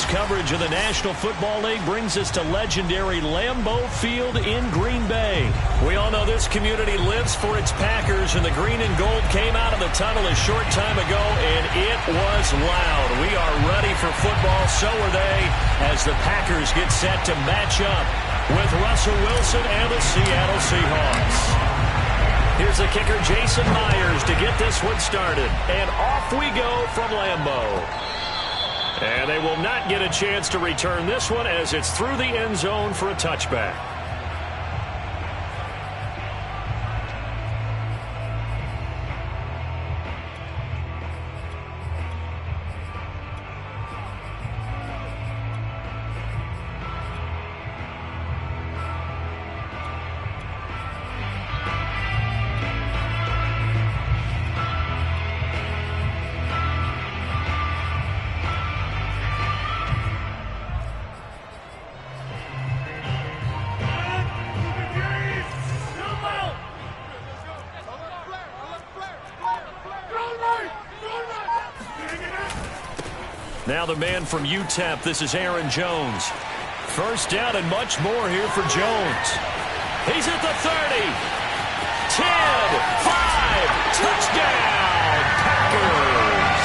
Tonight's coverage of the National Football League brings us to legendary Lambeau Field in Green Bay. We all know this community lives for its Packers, and the green and gold came out of the tunnel a short time ago, and it was loud. We are ready for football, so are they, as the Packers get set to match up with Russell Wilson and the Seattle Seahawks. Here's the kicker, Jason Myers, to get this one started. And off we go from Lambeau. And they will not get a chance to return this one as it's through the end zone for a touchback. Now the man from UTEP, this is Aaron Jones. First down and much more here for Jones. He's at the 30. 10, 5, touchdown, Packers.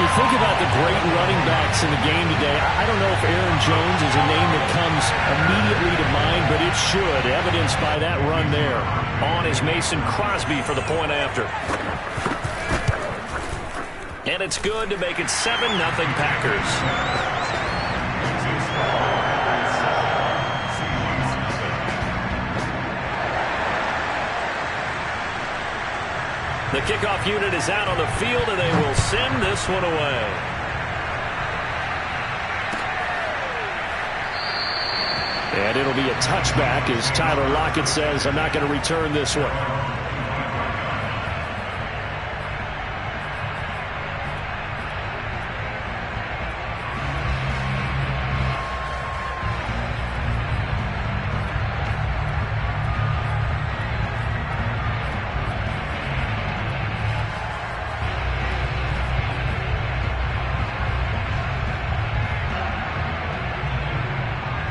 You think about the great running backs in the game today. I don't know if Aaron Jones is a name that comes immediately to mind, but it should, evidenced by that run there. On is Mason Crosby for the point after. And it's good to make it 7-0 Packers. The kickoff unit is out on the field, and they will send this one away. And it'll be a touchback as Tyler Lockett says, I'm not going to return this one.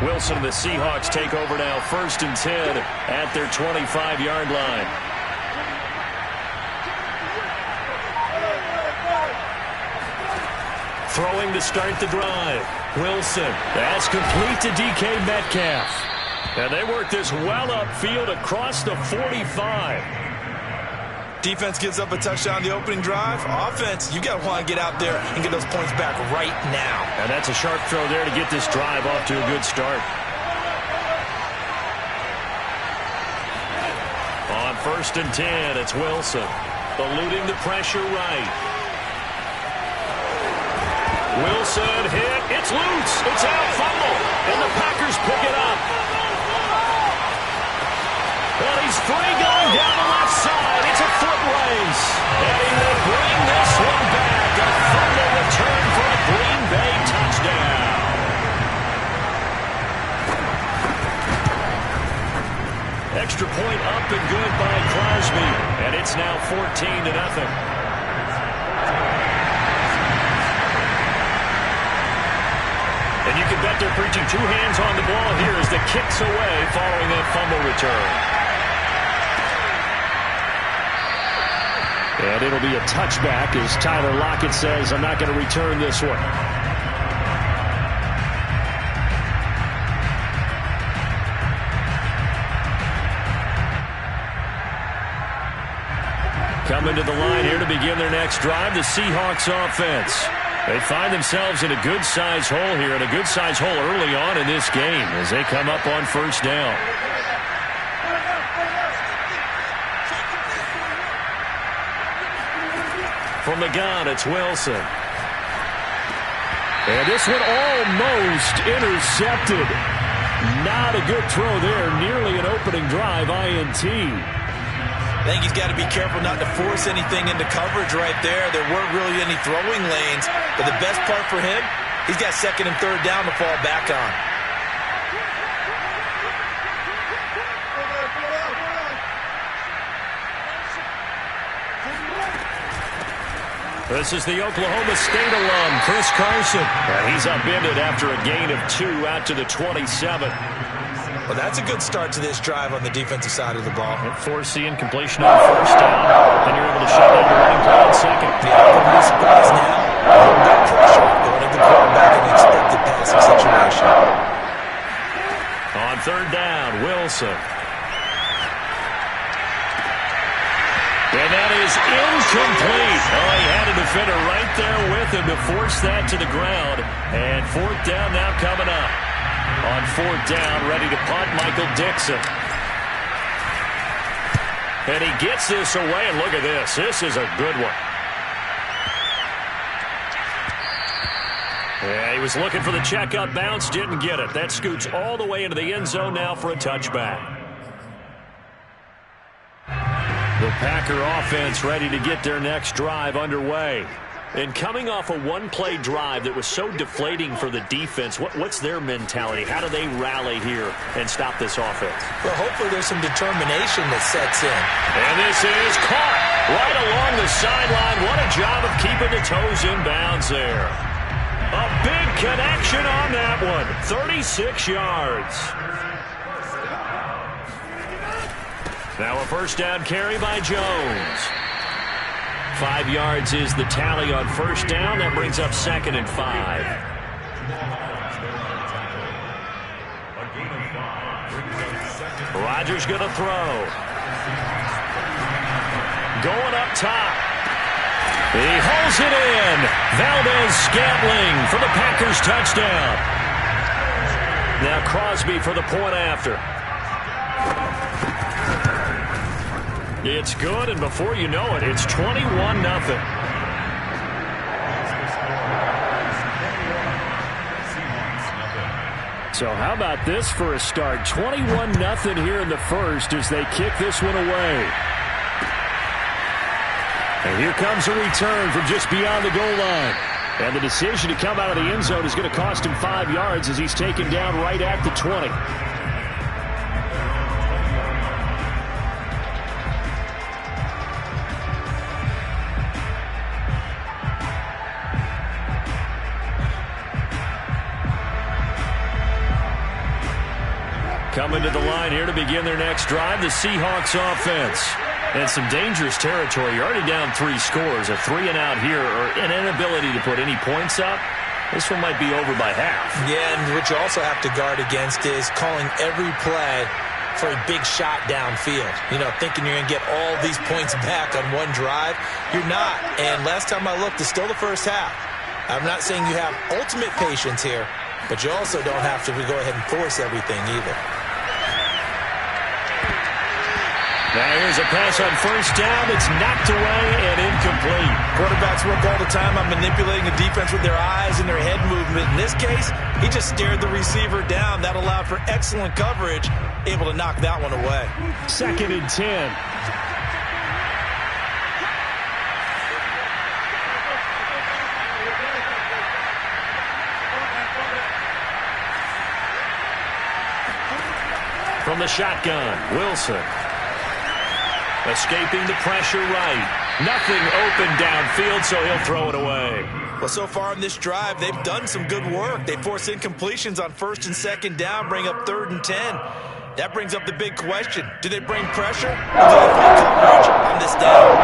Wilson and the Seahawks take over now, 1st and 10 at their 25-yard line. Throwing to start the drive. Wilson. That's complete to DK Metcalf. And they work this well upfield across the 45. Defense gives up a touchdown the opening drive. Offense, you got to want to get out there and get those points back right now. And that's a sharp throw there to get this drive off to a good start. On 1st and 10, it's Wilson. Eluding the pressure right. Wilson hit. It's loose. It's out. Fumble. And the Packers pick it up. Well, he's free going down the left side. It's a foot race. And he will bring this one back. A fumble return for a Green Bay touchdown. Extra point up and good by Crosby. And it's now 14-0. And you can bet they're preaching two hands on the ball here as the kick's away following that fumble return. And it'll be a touchback as Tyler Lockett says, I'm not going to return this one. Coming to the line here to begin their next drive, the Seahawks offense. They find themselves in a good-sized hole here, and a good-sized hole early on in this game as they come up on 1st down. From the gun, it's Wilson. And this one almost intercepted. Not a good throw there. Nearly an opening drive INT. I think he's got to be careful not to force anything into coverage right there. There weren't really any throwing lanes. But the best part for him, he's got 2nd and 3rd down to fall back on. This is the Oklahoma State alum, Chris Carson. And he's upended after a gain of 2 out to the 27. Well, that's a good start to this drive on the defensive side of the ball. And foreseeing completion on first down. Then you're able to shut down the running play on second. Yeah, I wouldn't be surprised now. Good pressure going to the quarterback in an expected passing situation. On third down, Wilson. And that is incomplete. Oh, he had a defender right there with him to force that to the ground. And fourth down now coming up. On fourth down, ready to punt, Michael Dixon. And he gets this away, and look at this. This is a good one. Yeah, he was looking for the checkup bounce, didn't get it. That scoots all the way into the end zone now for a touchback. The Packer offense ready to get their next drive underway. And coming off a one-play drive that was so deflating for the defense, what's their mentality? How do they rally here and stop this offense? Well, hopefully there's some determination that sets in. And this is caught right along the sideline. What a job of keeping the toes in bounds there. A big connection on that one. 36 yards. Now a first down carry by Jones. 5 yards is the tally on first down. That brings up 2nd and 5. Rodgers going to throw. Going up top. He holds it in. Valdez-Scantling for the Packers touchdown. Now Crosby for the point after. It's good, and before you know it, it's 21-0. So how about this for a start? 21-0 here in the first as they kick this one away. And here comes a return from just beyond the goal line. And the decision to come out of the end zone is going to cost him 5 yards as he's taken down right at the 20. Coming to the line here to begin their next drive, the Seahawks offense. And some dangerous territory. You're already down 3 scores. A 3-and-out here, or an inability to put any points up. This one might be over by half. Yeah, and what you also have to guard against is calling every play for a big shot downfield. You know, thinking you're going to get all these points back on one drive. You're not. And last time I looked, it's still the first half. I'm not saying you have ultimate patience here, but you also don't have to go ahead and force everything either. Now here's a pass on first down. It's knocked away and incomplete. Quarterbacks work all the time on manipulating the defense with their eyes and their head movement. In this case, he just stared the receiver down. That allowed for excellent coverage, able to knock that one away. 2nd and 10. From the shotgun, Wilson. Escaping the pressure right. Nothing open downfield, so he'll throw it away. Well, so far in this drive, they've done some good work. They force incompletions on 1st and 2nd down, bring up 3rd and 10. That brings up the big question. Do they bring pressure, or do they bring coverage on this down?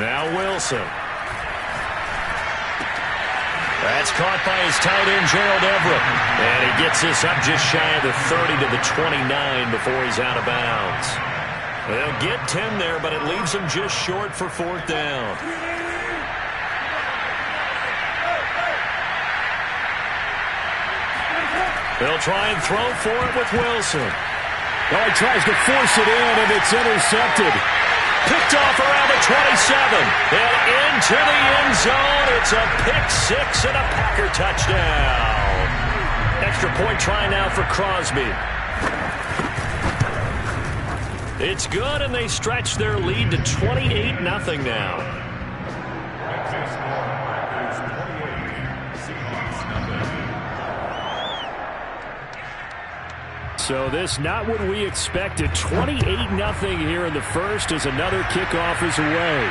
Now Wilson. That's caught by his tight end, Gerald Everett. And he gets this up just shy of the 30 to the 29 before he's out of bounds. They'll get 10 there, but it leaves him just short for 4th down. They'll try and throw for it with Wilson. Oh, he tries to force it in, and it's intercepted. Picked off around the 27. And into the end zone. It's a pick-6 and a Packer touchdown. Extra point try now for Crosby. It's good, and they stretch their lead to 28-0 now. So this not what we expected. 28-0 here in the first as another kickoff is away.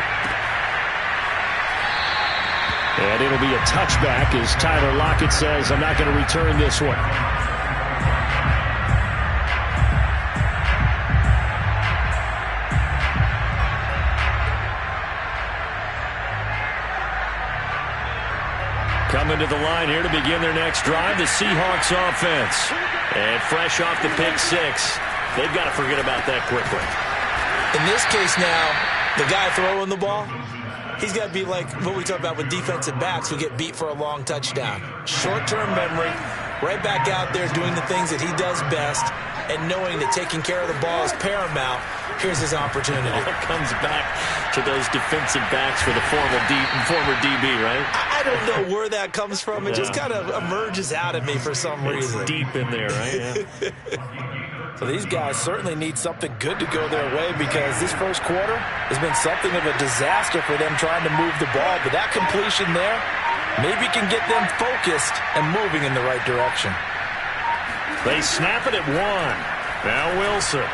And it'll be a touchback as Tyler Lockett says, I'm not going to return this one. Coming to the line here to begin their next drive, the Seahawks offense. And fresh off the pick six, they've got to forget about that quickly. In this case now, the guy throwing the ball, he's got to be like what we talk about with defensive backs who get beat for a long touchdown. Short-term memory, right back out there doing the things that he does best, and knowing that taking care of the ball is paramount. Here's his opportunity. It all comes back to those defensive backs for the former DB, right? I don't know where that comes from. It just kind of emerges out of me for some reason. It's deep in there, right? Yeah. So these guys certainly need something good to go their way because this first quarter has been something of a disaster for them trying to move the ball. But that completion there maybe can get them focused and moving in the right direction. They snap it at one. Now Wilson.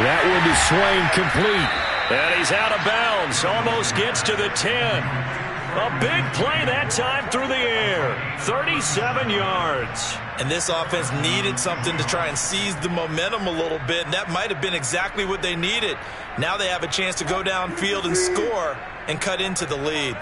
That one is swing complete. And he's out of bounds. Almost gets to the 10. A big play that time through the air. 37 yards. And this offense needed something to try and seize the momentum a little bit, and that might have been exactly what they needed. Now they have a chance to go downfield and score and cut into the lead.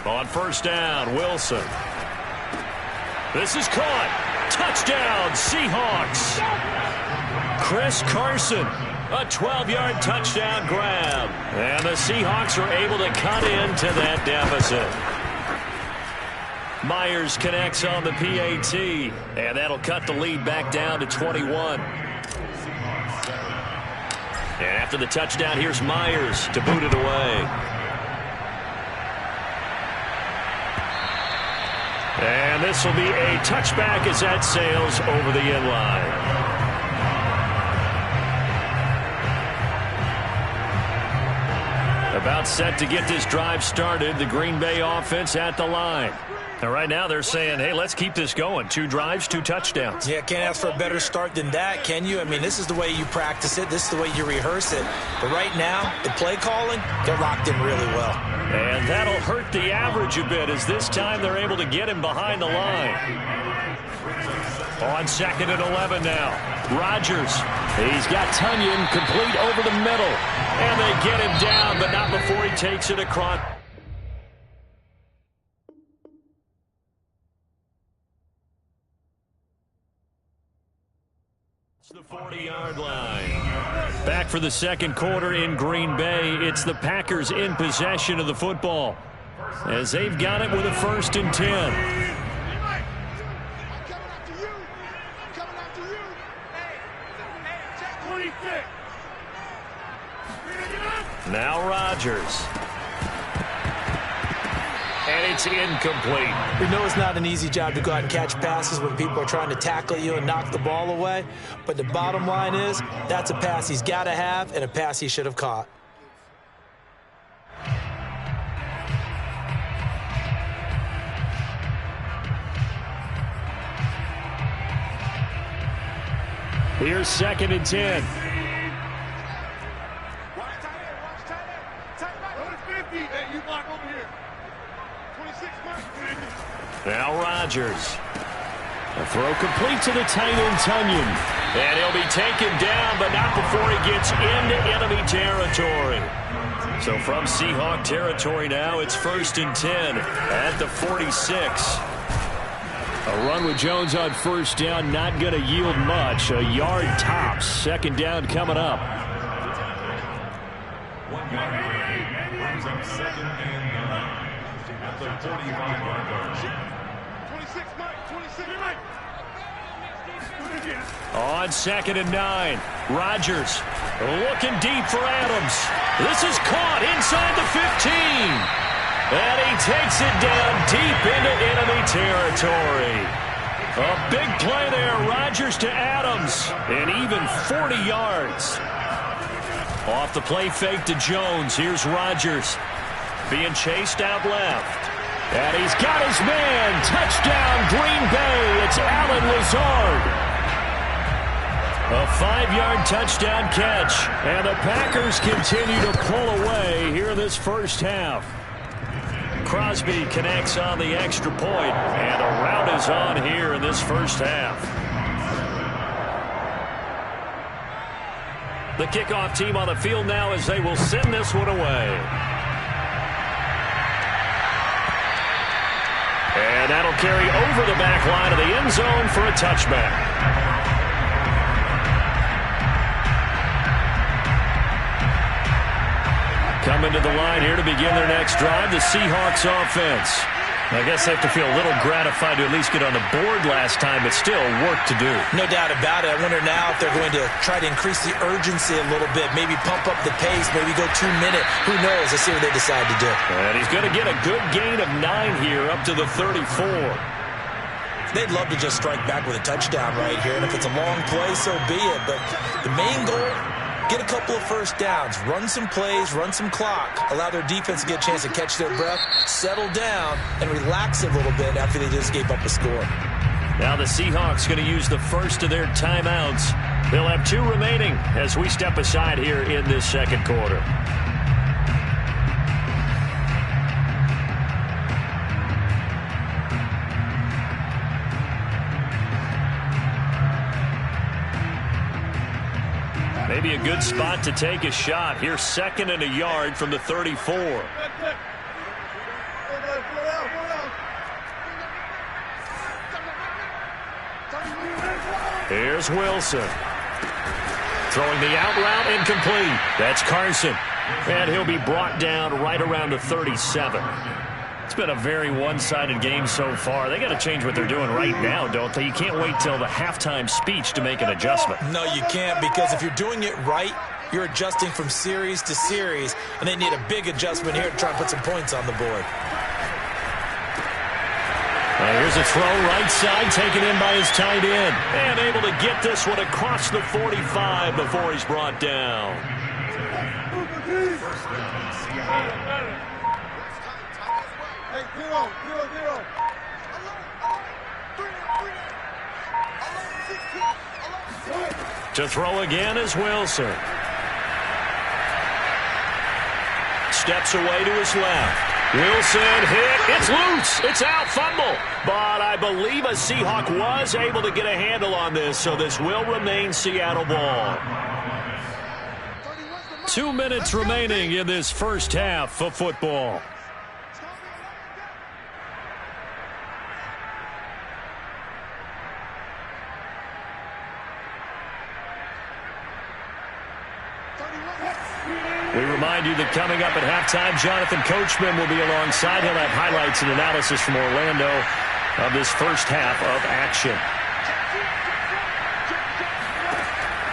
On first down, Wilson. This is caught. Touchdown, Seahawks. Chris Carson, a 12-yard touchdown grab. And the Seahawks are able to cut into that deficit. Myers connects on the PAT, and that'll cut the lead back down to 21. And after the touchdown, here's Myers to boot it away. And this will be a touchback as that sails over the end line. About set to get this drive started, the Green Bay offense at the line. And right now they're saying, hey, let's keep this going. 2 drives, 2 touchdowns. Yeah, can't ask for a better start than that, can you? I mean, this is the way you practice it. This is the way you rehearse it. But right now, the play calling, they're locked in really well. And that'll hurt the average a bit as this time they're able to get him behind the line. On second and 11 now. Rodgers. He's got Tunyon complete over the middle. And they get him down, but not before he takes it across. The 40-yard line. Back for the second quarter in Green Bay. It's the Packers in possession of the football as they've got it with a 1st and 10. Now Rodgers. And it's incomplete. We know it's not an easy job to go out and catch passes when people are trying to tackle you and knock the ball away. But the bottom line is, that's a pass he's got to have and a pass he should have caught. Here's 2nd and 10. Now Rodgers. A throw complete to the tight end, Tunyon. And he'll be taken down, but not before he gets into enemy territory. So from Seahawk territory now, it's 1st and 10 at the 46. A run with Jones on first down, not going to yield much. A yard tops. 2nd down coming up. 1 yard gain brings up 2nd and 9 at the 45-yard line. 26, Mike. 26, Mike. On 2nd and 9, Rodgers looking deep for Adams. This is caught inside the 15. And he takes it down deep into enemy territory. A big play there. Rodgers to Adams. And even 40 yards. Off the play fake to Jones. Here's Rodgers. Being chased out left. And he's got his man. Touchdown, Green Bay. It's Allen Lazard. A 5-yard touchdown catch. And the Packers continue to pull away here in this first half. Crosby connects on the extra point, and a rout is on here in this first half. The kickoff team on the field now as they will send this one away. And that'll carry over the back line of the end zone for a touchback. Coming to the line here to begin their next drive, the Seahawks offense. I guess they have to feel a little gratified to at least get on the board last time, but still work to do. No doubt about it. I wonder now if they're going to try to increase the urgency a little bit, maybe pump up the pace, maybe go 2-minute. Who knows? Let's see what they decide to do. And he's going to get a good gain of 9 here up to the 34. They'd love to just strike back with a touchdown right here, and if it's a long play, so be it. But the main goal, get a couple of first downs, run some plays, run some clock, allow their defense to get a chance to catch their breath, settle down, and relax a little bit after they just gave up a score. Now the Seahawks going to use the first of their timeouts. They'll have 2 remaining as we step aside here in this second quarter. Maybe a good spot to take a shot. Here's 2nd and a yard from the 34. Here's Wilson. Throwing the out route incomplete. That's Carson. And he'll be brought down right around the 37. It's been a very one-sided game so far. They got to change what they're doing right now, don't they? You can't wait till the halftime speech to make an adjustment. No, you can't, because if you're doing it right, you're adjusting from series to series, and they need a big adjustment here to try and put some points on the board. Here's a throw right side, taken in by his tight end. And able to get this one across the 45 before he's brought down. To throw again is Wilson. Steps away to his left. Wilson hit. It's loose. It's out. Fumble. But I believe a Seahawk was able to get a handle on this, so this will remain Seattle ball. 2 minutes remaining in this first half of football. We remind you that coming up at halftime, Jonathan Coachman will be alongside. He'll have highlights and analysis from Orlando of this first half of action.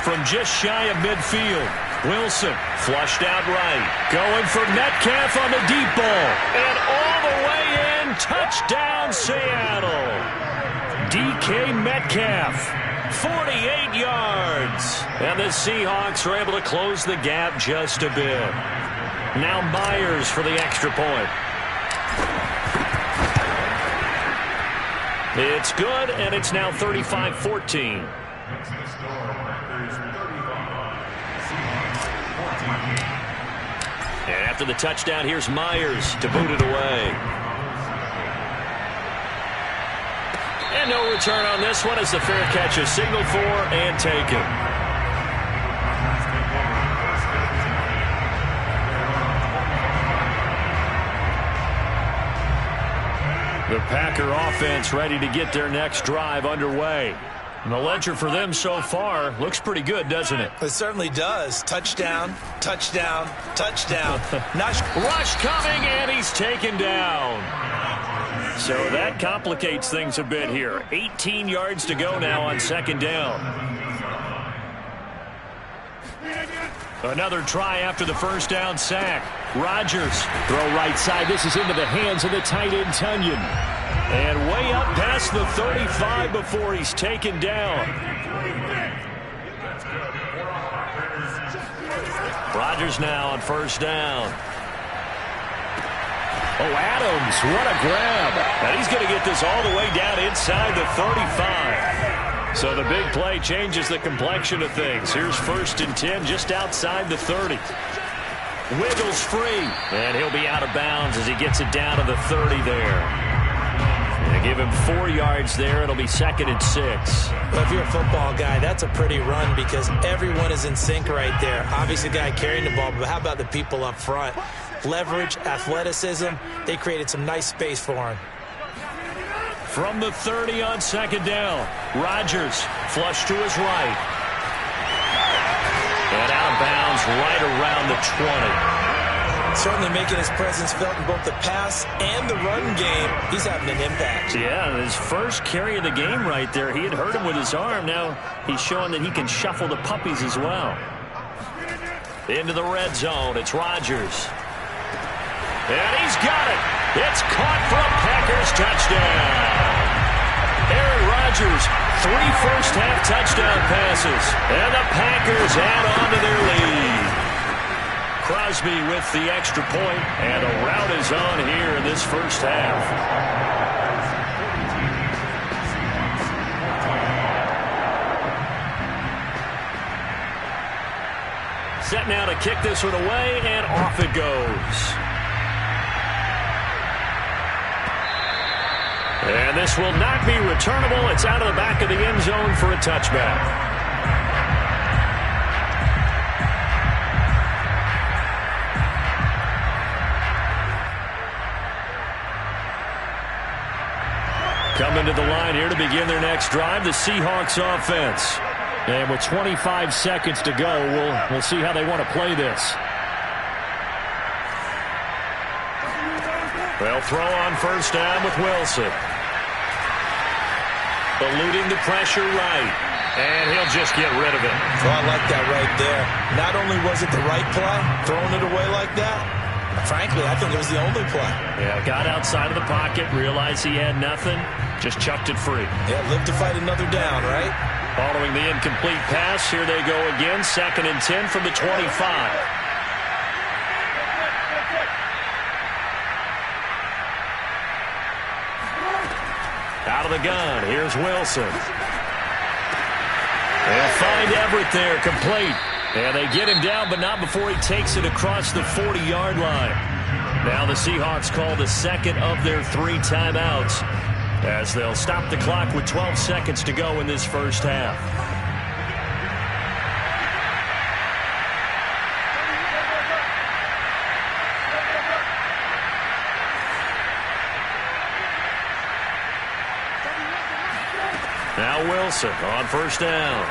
From just shy of midfield, Wilson flushed out right. Going for Metcalf on the deep ball. And all the way in, touchdown Seattle. DK Metcalf. 48 yards. And the Seahawks are able to close the gap just a bit. Now Myers for the extra point. It's good, and it's now 35-14. And after the touchdown, here's Myers to boot it away. And no return on this one as the fair catch is signaled for and taken. The Packer offense ready to get their next drive underway. And the ledger for them so far looks pretty good, doesn't it? It certainly does. Touchdown, touchdown, touchdown. Rush coming, and he's taken down. So that complicates things a bit here. 18 yards to go now on second down. Another try after the first down sack. Rodgers, throw right side. This is into the hands of the tight end, Tunyon. And way up past the 35 before he's taken down. Rodgers now on first down. Oh, Adams, what a grab. And he's going to get this all the way down inside the 35. So the big play changes the complexion of things. Here's 1st and 10 just outside the 30. Wiggles free. And he'll be out of bounds as he gets it down to the 30 there. They give him 4 yards there. It'll be 2nd and 6. Well, if you're a football guy, that's a pretty run because everyone is in sync right there. Obviously, the guy carrying the ball, but how about the people up front? Leverage, athleticism. They created some nice space for him. From the 30 on 2nd down, Rodgers flush to his right. And out of bounds right around the 20. Certainly making his presence felt in both the pass and the run game. He's having an impact. Yeah, his first carry of the game right there. He had hurt him with his arm. Now he's showing that he can shuffle the puppies as well. Into the red zone. It's Rodgers. And he's got it. It's caught for a Packers touchdown. Aaron Rodgers, 3 first-half touchdown passes. And the Packers add on to their lead. Crosby with the extra point, and a rout is on here in this first half. Set now to kick this one away, and off it goes. And this will not be returnable. It's out of the back of the end zone for a touchback. Coming to the line here to begin their next drive, the Seahawks offense. And with 25 seconds to go, we'll see how they want to play this. They'll throw on first down with Wilson. Eluding the pressure right. And he'll just get rid of it. Oh, I like that right there. Not only was it the right play, throwing it away like that, frankly, I think it was the only play. Yeah, got outside of the pocket, realized he had nothing, just chucked it free. Yeah, live to fight another down, right? Following the incomplete pass, here they go again, 2nd and 10 from the 25. Out of the gun, here's Wilson. They'll find Everett there, complete. And they get him down, but not before he takes it across the 40-yard line. Now the Seahawks call the second of their 3 timeouts as they'll stop the clock with 12 seconds to go in this first half. Now Wilson on first down.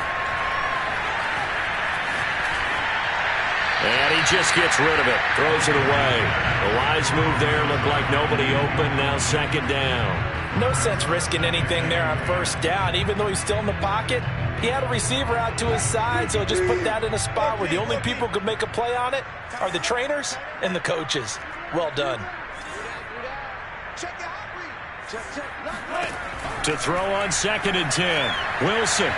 And he just gets rid of it. Throws it away. The wise move there. Looked like nobody open. Now 2nd down. No sense risking anything there on first down. Even though he's still in the pocket, he had a receiver out to his side, so just put that in a spot where the only people who could make a play on it are the trainers and the coaches. Well done. To throw on 2nd and 10. Wilson.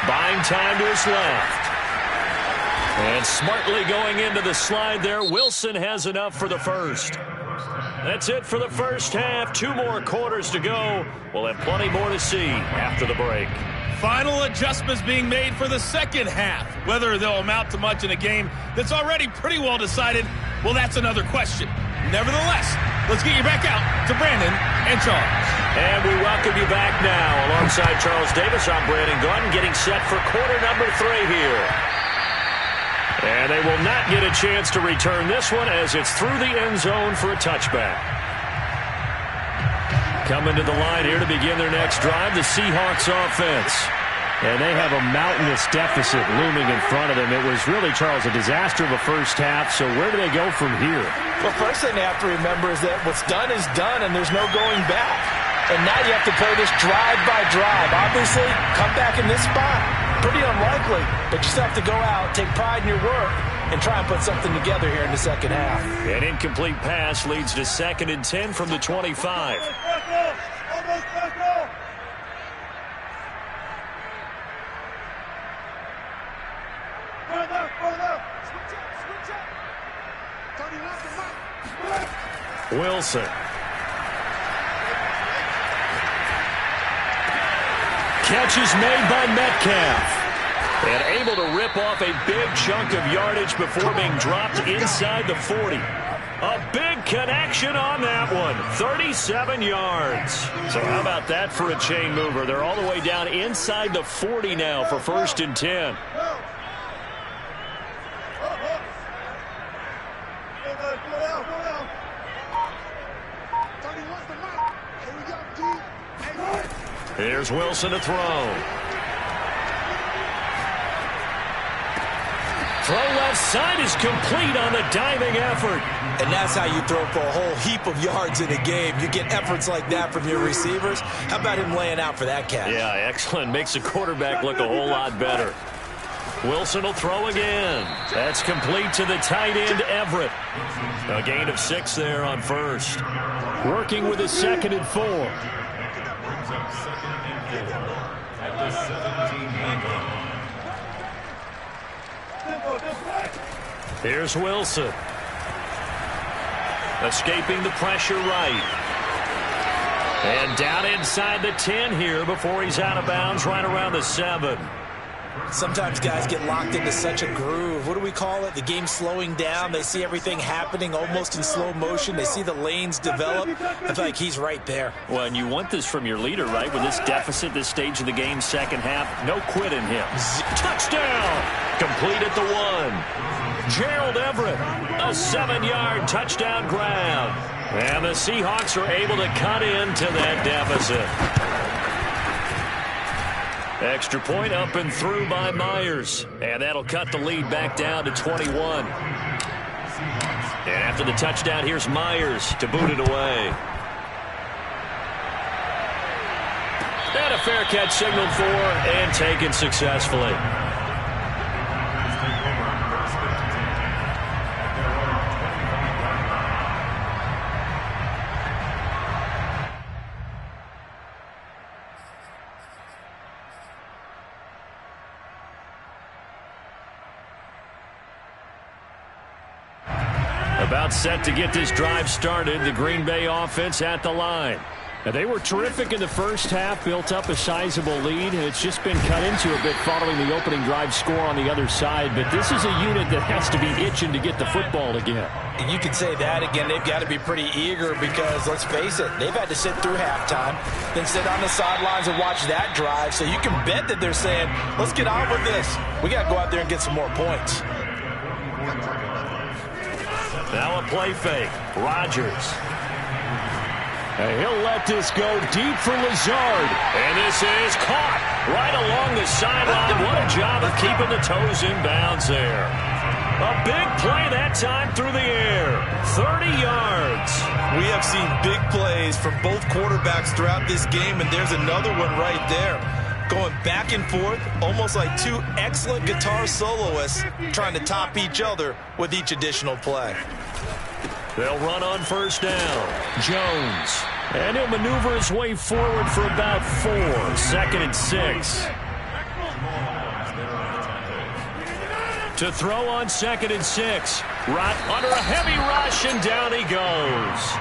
Buying time to his left. And smartly going into the slide there, Wilson has enough for the first. That's it for the first half. 2 more quarters to go. We'll have plenty more to see after the break. Final adjustments being made for the second half. Whether they'll amount to much in a game that's already pretty well decided, well, that's another question. Nevertheless, let's get you back out to Brandon and Charles. And we welcome you back now. Alongside Charles Davis, I'm Brandon Gordon, getting set for quarter number 3 here. And they will not get a chance to return this one as it's through the end zone for a touchback. Coming to the line here to begin their next drive, the Seahawks offense. And they have a mountainous deficit looming in front of them. It was really, Charles, a disaster of a first half. So where do they go from here? Well, first thing they have to remember is that what's done is done, and there's no going back. And now you have to play this drive by drive. Obviously, come back in this spot. Pretty unlikely, but you still have to go out, take pride in your work, and try and put something together here in the second half. An incomplete pass leads to 2nd and 10 from the 25. Wilson. Catch is made by Metcalf. And able to rip off a big chunk of yardage before being dropped inside the 40. A big connection on that one. 37 yards. So how about that for a chain mover? They're all the way down inside the 40 now for 1st and 10. Here's Wilson to throw. Throw left side is complete on the diving effort. And that's how you throw for a whole heap of yards in a game. You get efforts like that from your receivers. How about him laying out for that catch? Yeah, excellent. Makes the quarterback look a whole lot better. Wilson will throw again. That's complete to the tight end, Everett. A gain of 6 there on 1st. Working with a 2nd and 4. Brings up 2nd and 4 at the 17-yard line. Here's Wilson. Escaping the pressure right. And down inside the 10 here before he's out of bounds right around the 7. Sometimes guys get locked into such a groove. What do we call it? The game's slowing down. They see everything happening almost in slow motion. They see the lanes develop. I feel like he's right there. Well, and you want this from your leader, right? With this deficit, this stage of the game, second half, no quit in him. Touchdown! Complete at the 1. Gerald Everett, a 7-yard touchdown grab. And the Seahawks are able to cut into that deficit. Extra point up and through by Myers. And that'll cut the lead back down to 21. And after the touchdown, here's Myers to boot it away. And a fair catch signaled for and taken successfully. About set to get this drive started. The Green Bay offense at the line. Now, they were terrific in the first half, built up a sizable lead, and it's just been cut into a bit following the opening drive score on the other side. But this is a unit that has to be itching to get the football again. And you could say that again. They've got to be pretty eager because, let's face it, they've had to sit through halftime, then sit on the sidelines and watch that drive. So you can bet that they're saying, let's get on with this. We got to go out there and get some more points. Now a play fake. Rodgers. And he'll let this go deep for Lazard. And this is caught right along the sideline. What a job of keeping the toes in bounds there. A big play that time through the air. 30 yards. We have seen big plays from both quarterbacks throughout this game, and there's another one right there. Going back and forth, almost like two excellent guitar soloists trying to top each other with each additional play. They'll run on first down. Jones. And he'll maneuver his way forward for about 4. 2nd and 6. To throw on 2nd and 6. Right under a heavy rush, and down he goes.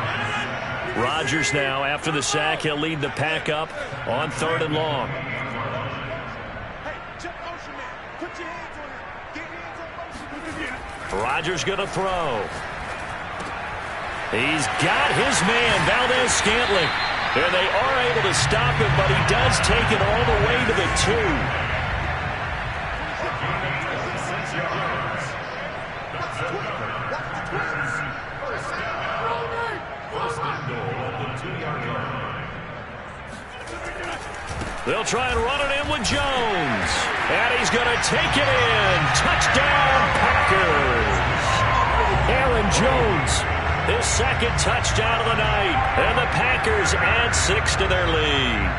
Rodgers now, after the sack, he'll lead the pack up on 3rd and long. Rodgers going to throw. He's got his man, Valdez-Scantling. And they are able to stop him, but he does take it all the way to the 2. They'll try and run it in with Jones. And he's going to take it in. Touchdown, Packers. Aaron Jones. His 2nd touchdown of the night. And the Packers add 6 to their lead.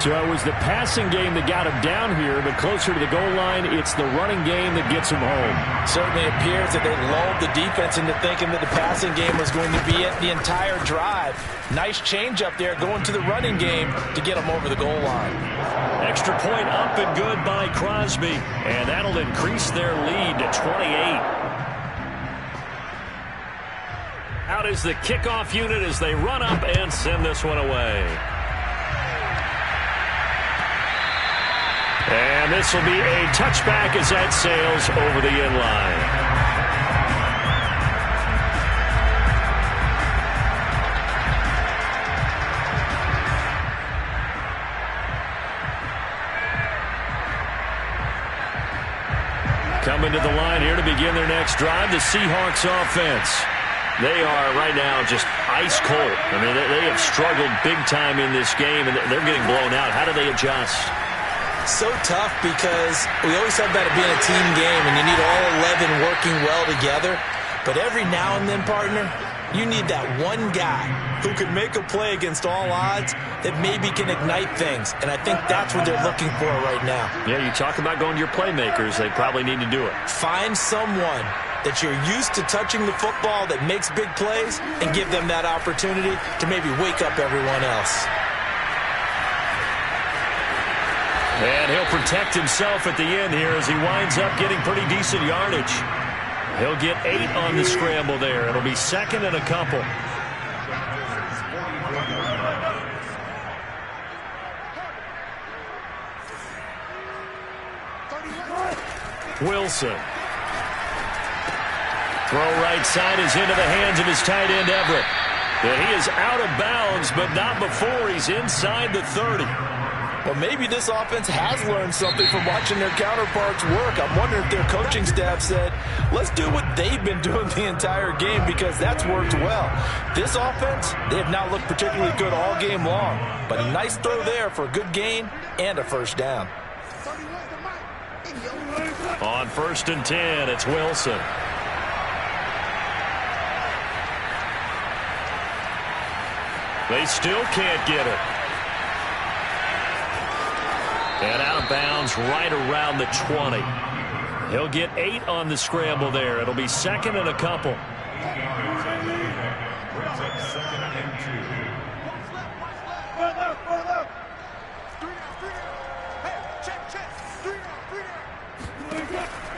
So it was the passing game that got him down here, but closer to the goal line, it's the running game that gets him home. Certainly appears that they lulled the defense into thinking that the passing game was going to be it the entire drive. Nice change up there going to the running game to get them over the goal line. Extra point up and good by Crosby, and that'll increase their lead to 28. Out is the kickoff unit as they run up and send this one away. And this will be a touchback as that sails over the end line. Coming to the line here to begin their next drive, the Seahawks offense. They are right now just ice cold. I mean, they have struggled big time in this game, and they're getting blown out. How do they adjust? So tough because we always talk about it being a team game and you need all 11 working well together. But every now and then, partner, you need that one guy who can make a play against all odds that maybe can ignite things. And I think that's what they're looking for right now. Yeah, you talk about going to your playmakers. They probably need to do it. Find someone that you're used to touching the football that makes big plays and give them that opportunity to maybe wake up everyone else. And he'll protect himself at the end here as he winds up getting pretty decent yardage. He'll get 8 on the scramble there. It'll be second and a couple. Wilson. Throw right side is into the hands of his tight end, Everett. And he is out of bounds, but not before he's inside the 30. Well, maybe this offense has learned something from watching their counterparts work. I'm wondering if their coaching staff said, let's do what they've been doing the entire game because that's worked well. This offense, they have not looked particularly good all game long, but a nice throw there for a good gain and a first down. On 1st and 10, it's Wilson. They still can't get it. And out of bounds right around the 20. He'll get 8 on the scramble there. It'll be second and a couple.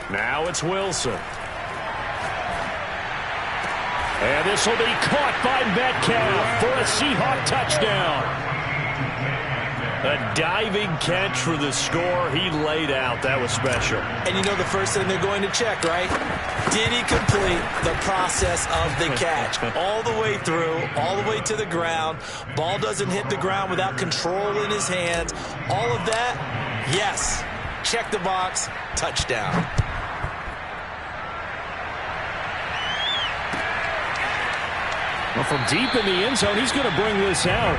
Now it's Wilson. And this will be caught by Metcalf for a Seahawk touchdown. A diving catch for the score. He laid out. That was special. And you know the first thing they're going to check, right? Did he complete the process of the catch? All the way through, all the way to the ground. Ball doesn't hit the ground without control in his hands. All of that, yes. Check the box. Touchdown. Well, from deep in the end zone, he's going to bring this out.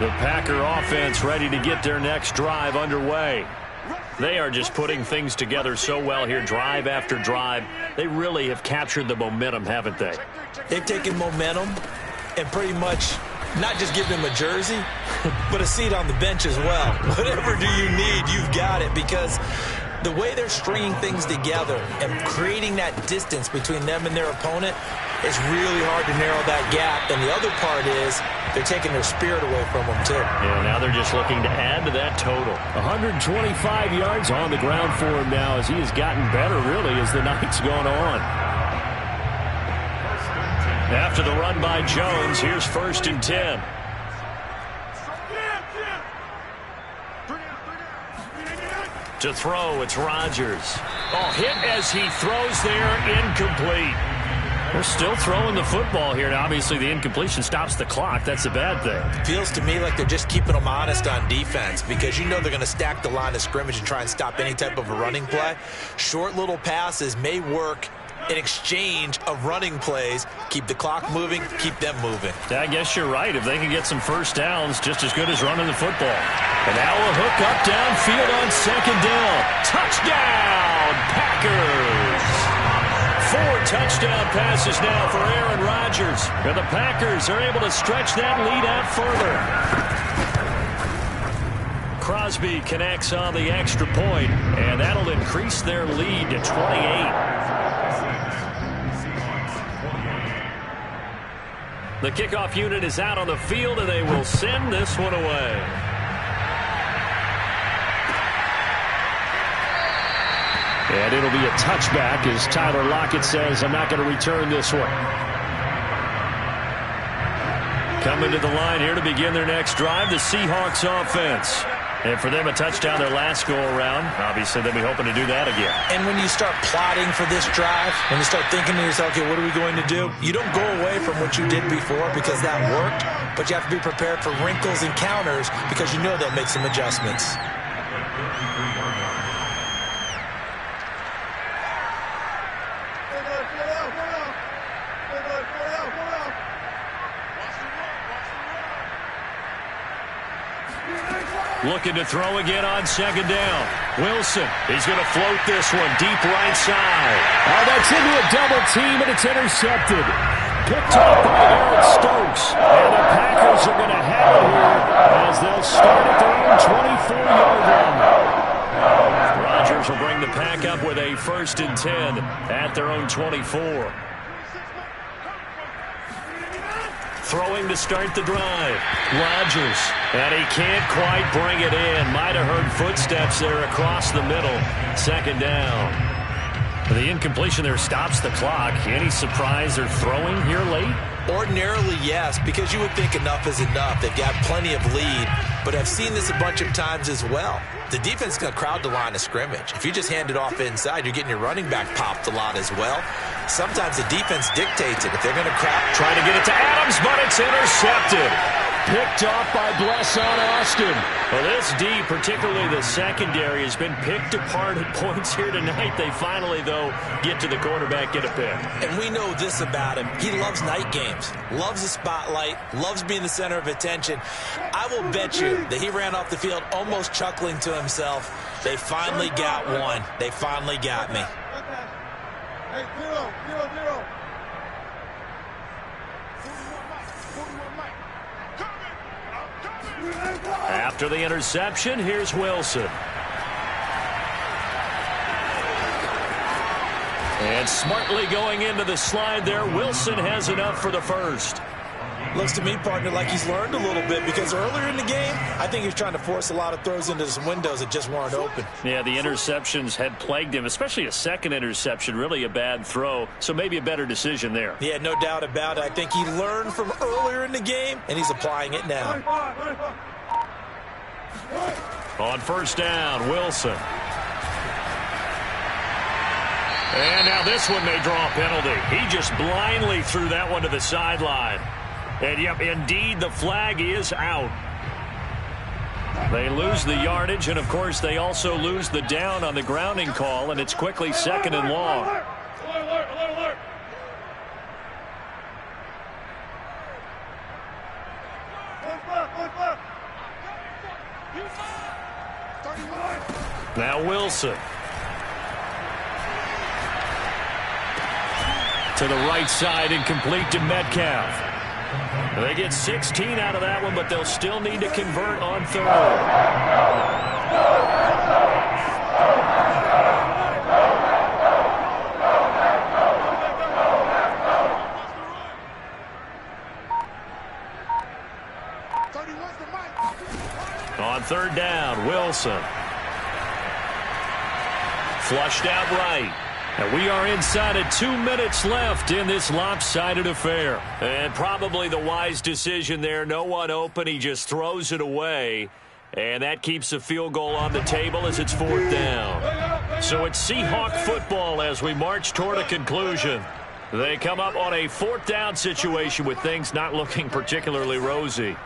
The Packer offense ready to get their next drive underway. They are just putting things together so well here, drive after drive. They really have captured the momentum, haven't they? They've taken momentum and pretty much not just give them a jersey, but a seat on the bench as well. Whatever do you need, you've got it, because the way they're stringing things together and creating that distance between them and their opponent, it's really hard to narrow that gap. And the other part is they're taking their spirit away from them, too. Yeah, now they're just looking to add to that total. 125 yards on the ground for him now as he has gotten better, really, as the night's gone on. After the run by Jones, here's 1st and 10. To throw, it's Rodgers. Oh, hit as he throws there, incomplete. They're still throwing the football here. Now, obviously, the incompletion stops the clock. That's a bad thing. Feels to me like they're just keeping them honest on defense because you know they're going to stack the line of scrimmage and try and stop any type of a running play. Short little passes may work an exchange of running plays. Keep the clock moving, keep them moving. I guess you're right. If they can get some first downs, just as good as running the football. And now a hook up downfield on second down. Touchdown, Packers! 4 touchdown passes now for Aaron Rodgers. And the Packers are able to stretch that lead out further. Crosby connects on the extra point, and that'll increase their lead to 28. The kickoff unit is out on the field, and they will send this one away. And it'll be a touchback as Tyler Lockett says, I'm not going to return this one. Coming to the line here to begin their next drive, the Seahawks offense. And for them, a touchdown their last go-around. Obviously, they'll be hoping to do that again. And when you start plotting for this drive, when you start thinking to yourself, okay, what are we going to do? You don't go away from what you did before because that worked, but you have to be prepared for wrinkles and counters because you know they'll make some adjustments. Looking to throw again on second down. Wilson, he's going to float this one deep right side. Oh, that's into a double team, and it's intercepted. Picked off by Eric Stokes. And the Packers are going to have it here as they'll start at their own 24-yard line. Rodgers will bring the Pack up with a 1st and 10 at their own 24. Throwing to start the drive. Rodgers. And he can't quite bring it in. Might have heard footsteps there across the middle. Second down. The incompletion there stops the clock. Any surprise they're throwing here late? Ordinarily, yes, because you would think enough is enough. They've got plenty of lead, but I've seen this a bunch of times as well. The defense is going to crowd the line of scrimmage. If you just hand it off inside, you're getting your running back popped a lot as well. Sometimes the defense dictates it. If they're going to crowd... Trying to get it to Adams, but it's intercepted. Picked off by Blesson Austin. Well, this D, particularly the secondary, has been picked apart at points here tonight. They finally, though, get to the quarterback, get a pick. And we know this about him. He loves night games, loves the spotlight, loves being the center of attention. I will bet you that he ran off the field almost chuckling to himself. They finally got one. They finally got me. Hey, 0-0-0. After the interception, here's Wilson. And smartly going into the slide there, Wilson has enough for the first. Looks to me, partner, like he's learned a little bit because earlier in the game, I think he was trying to force a lot of throws into some windows that just weren't open. Yeah, the interceptions had plagued him, especially a second interception, really a bad throw, so maybe a better decision there. Yeah, no doubt about it. I think he learned from earlier in the game, and he's applying it now. On first down, Wilson. And now this one may draw a penalty. He just blindly threw that one to the sideline. And, yep, indeed, the flag is out. They lose the yardage, and, of course, they also lose the down on the grounding call, and it's quickly second and long. Alert, alert, alert. Now Wilson. To the right side and complete to Metcalf. They get 16 out of that one, but they'll still need to convert on third. On third down, Wilson. Flushed out right. And we are inside of 2 minutes left in this lopsided affair. And probably the wise decision there. No one open. He just throws it away. And that keeps the field goal on the table as it's fourth down. So it's Seahawk football as we march toward a conclusion. They come up on a fourth down situation with things not looking particularly rosy.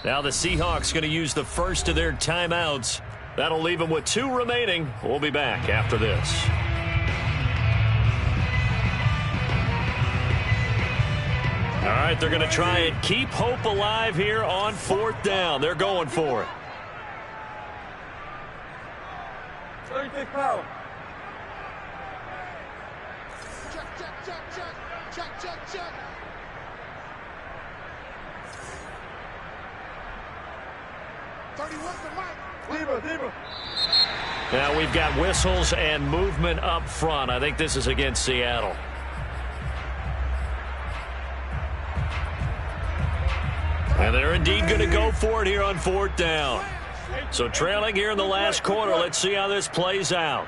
Now the Seahawks going to use the first of their timeouts. That'll leave them with 2 remaining. We'll be back after this. All right, they're going to try and keep hope alive here on 4th down. They're going for it. 36 power. Check. Now we've got whistles and movement up front. I think this is against Seattle. And they're indeed going to go for it here on 4th down. So trailing here in the last quarter. Let's see how this plays out.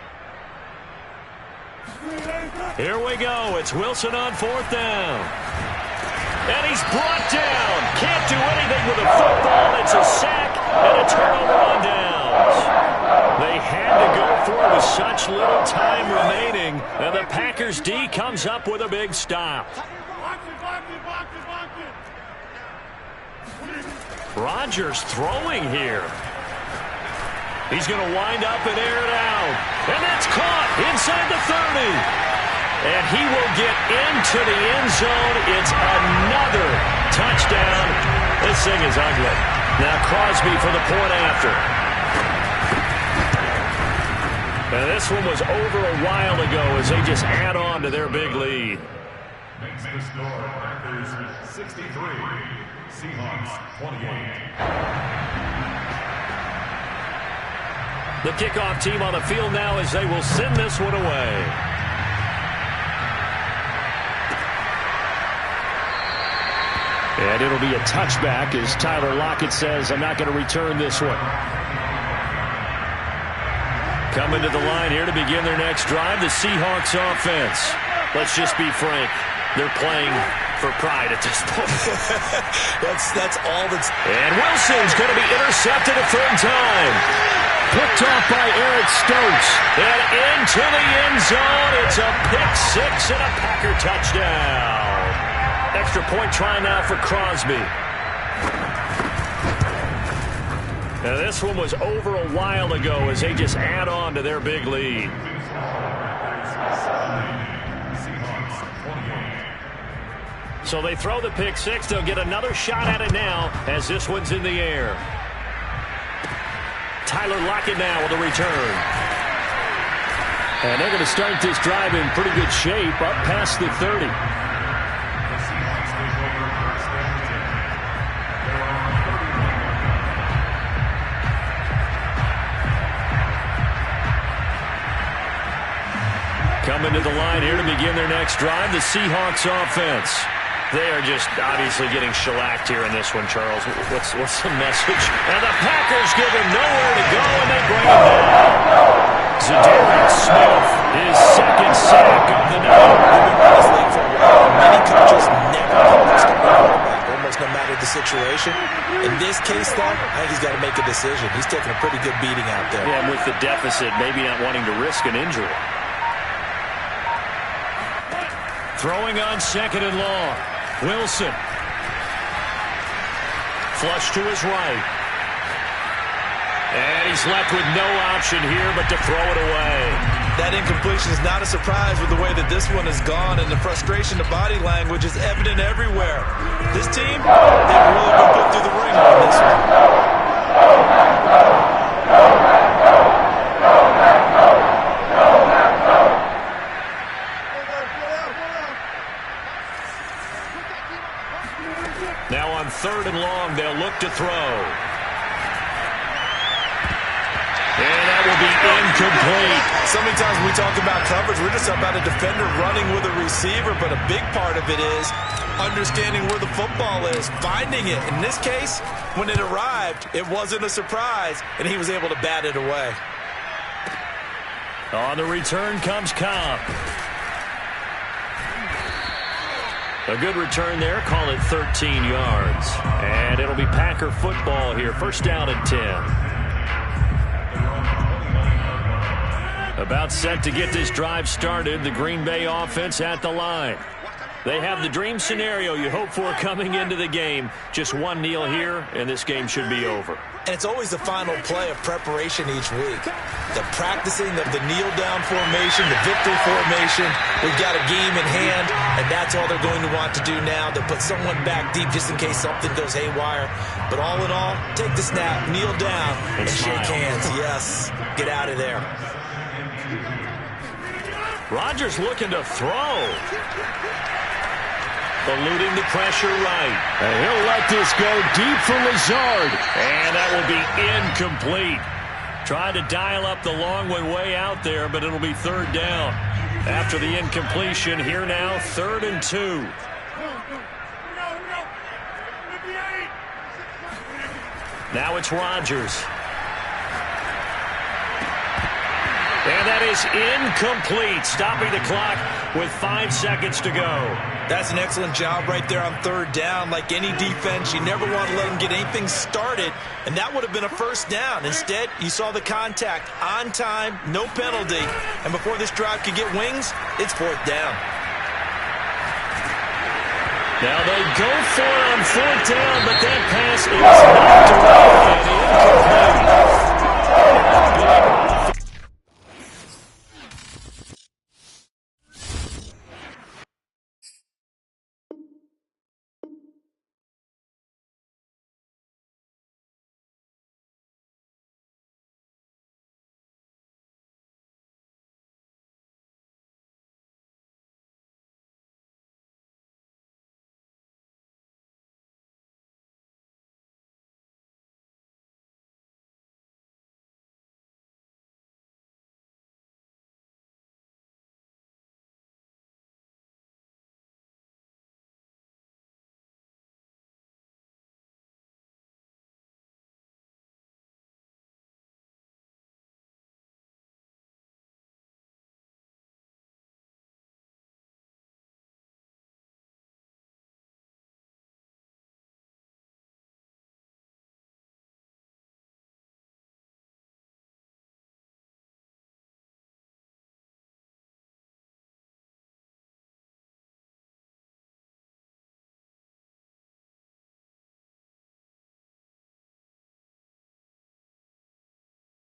Here we go. It's Wilson on 4th down. And he's brought down. Can't do anything with a football. It's a sack and a turnover on downs. They had to go for it with such little time remaining. And the Packers D comes up with a big stop. Rodgers throwing here. He's going to wind up and air it out. And that's caught inside the 30. And he will get into the end zone. It's another touchdown. This thing is ugly. Now Crosby for the point after. And this one was over a while ago as they just add on to their big lead. Makes the score Packers 63, Seahawks 28. The kickoff team on the field now as they will send this one away. And it'll be a touchback as Tyler Lockett says, I'm not going to return this one. Coming to the line here to begin their next drive, the Seahawks offense. Let's just be frank. They're playing for pride at this point. that's all that's... And Wilson's going to be intercepted a 3rd time. Picked off by Eric Stokes. And into the end zone. It's a pick 6 and a Packer touchdown. Extra point try now for Crosby. Now this one was over a while ago as they just add on to their big lead. So they throw the pick 6. They'll get another shot at it now as this one's in the air. Tyler Lockett now with a return. And they're going to start this drive in pretty good shape up past the 30. Coming to the line here to begin their next drive, the Seahawks offense. They are just obviously getting shellacked here in this one, Charles. What's the message? And the Packers give him nowhere to go, and they bring him down. Zadarius Smith, his 2nd sack of the night. Many coaches never give this to quarterback, almost no matter the situation. In this case, though, I think he's got to make a decision. He's taking a pretty good beating out there. Yeah, and with the deficit, maybe not wanting to risk an injury. Throwing on 2nd and long. Wilson. Flush to his right. And he's left with no option here but to throw it away. That incompletion is not a surprise with the way that this one has gone, and the frustration, the body language is evident everywhere. This team, they've really been put through the ringer on this one. Now on 3rd and long, they'll look to throw. And that will be incomplete. So many times when we talk about coverage, we're just about a defender running with a receiver, but a big part of it is understanding where the football is, finding it. In this case, when it arrived, it wasn't a surprise, and he was able to bat it away. On the return comes Cobb. A good return there. Call it 13 yards. And it'll be Packer football here. 1st down and 10. About set to get this drive started. The Green Bay offense at the line. They have the dream scenario you hope for coming into the game. Just one kneel here, and this game should be over. And it's always the final play of preparation each week. The practicing of the kneel-down formation, the victory formation. We've got a game in hand, and that's all they're going to want to do now. They'll put someone back deep just in case something goes haywire. But all in all, take the snap, kneel down, and shake hands. Yes, get out of there. Rodgers looking to throw. Eluding the pressure right. And he'll let this go deep for Lazard. And that will be incomplete. Trying to dial up the long way out there, but it'll be third down. After the incompletion, here now, 3rd and 2. Now it's Rodgers. And that is incomplete, stopping the clock with 5 seconds to go. That's an excellent job right there on 3rd down. Like any defense, you never want to let them get anything started, and that would have been a first down. Instead, you saw the contact on time, no penalty, and before this drive could get wings, it's 4th down. Now they go for it on 4th down, but that pass is knocked away and incomplete.